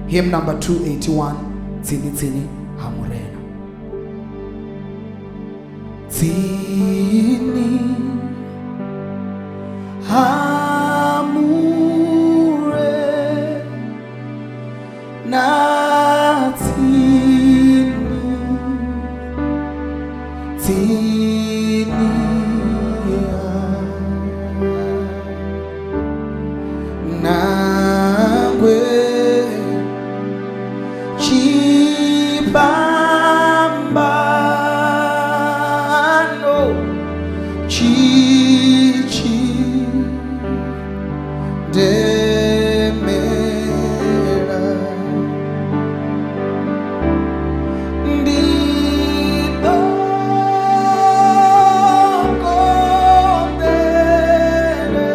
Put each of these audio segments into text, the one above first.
Hymn number 281, Tsini Tsini Hamurena. Tsini Hamurena, Tsini Nangwe Chibambano Chichi Demera Ndido Kondera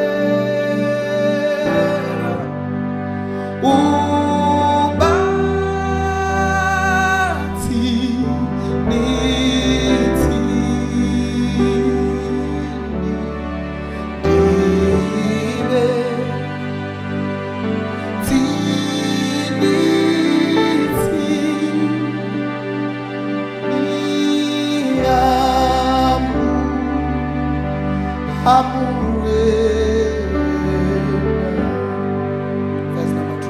Verse number 2.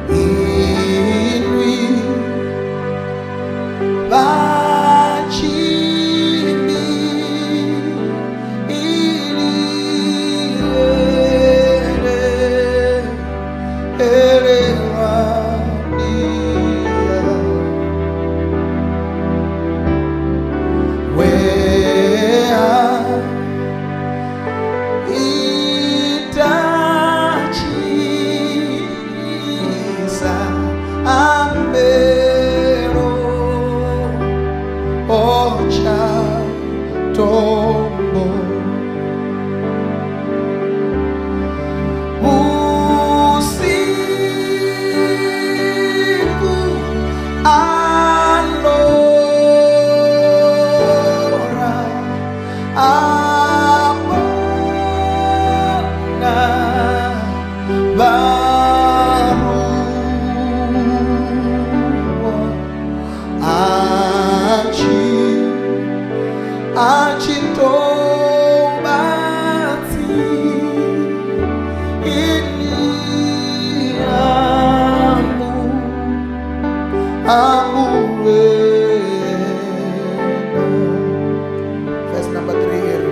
Inwi Bachimi Tombo Usiku Alora Abona Baru Achitobati Iniamu Amurena. Verse number 3 here.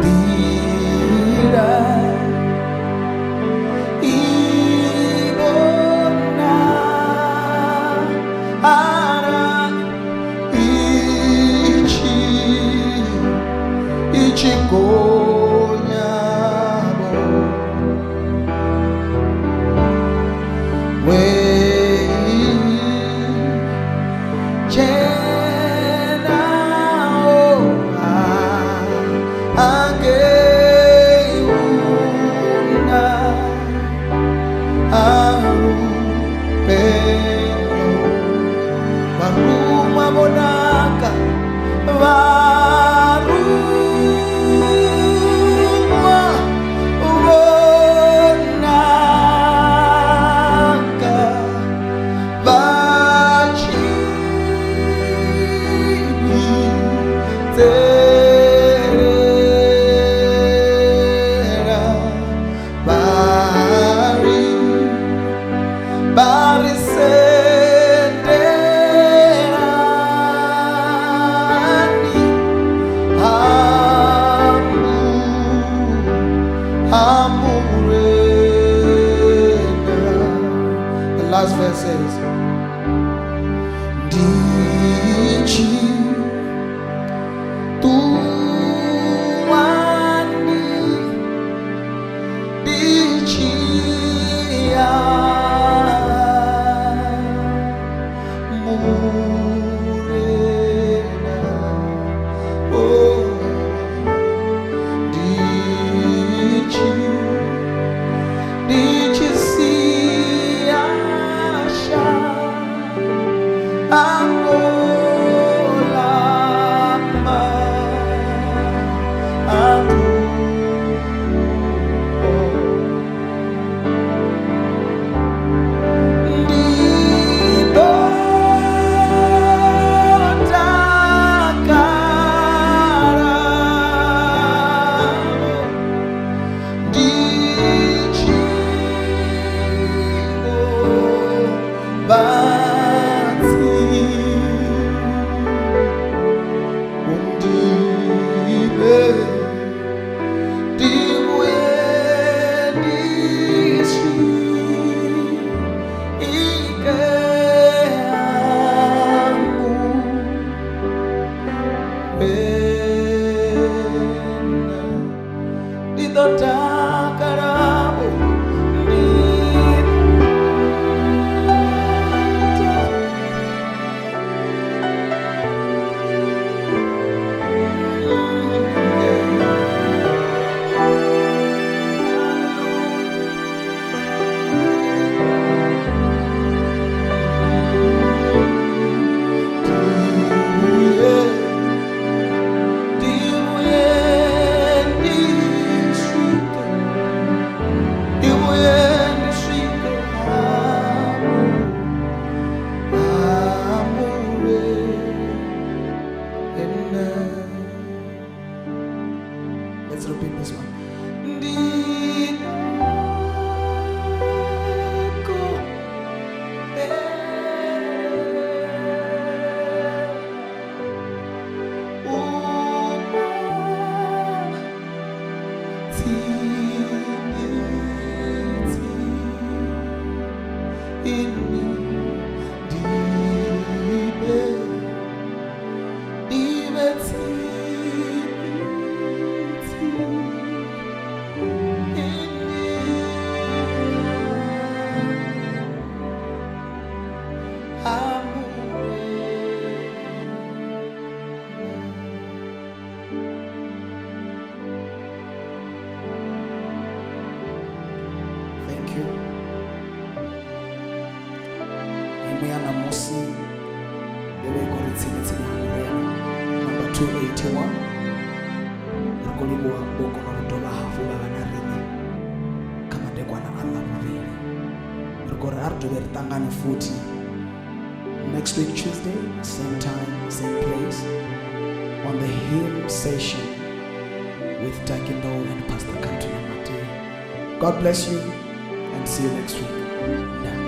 Dira Ibona Ara Ichikonyabo we Chena Angeuna Arupeyo Baruma Bonaka The last verse says, Dici Tuani Dici ya Murena Oh Dici Siasha Amor Let's repeat this one. Thank you. Imuyana Mosi, number 281. Nakuliwa boko na kutola hafula wanarini kama dekwa na Allah mvili. Rukora artu veritangani futi. Next week Tuesday, same time, same place, on the hymn session with Takindo and Pastor Katuna Mate. God bless you and see you next week.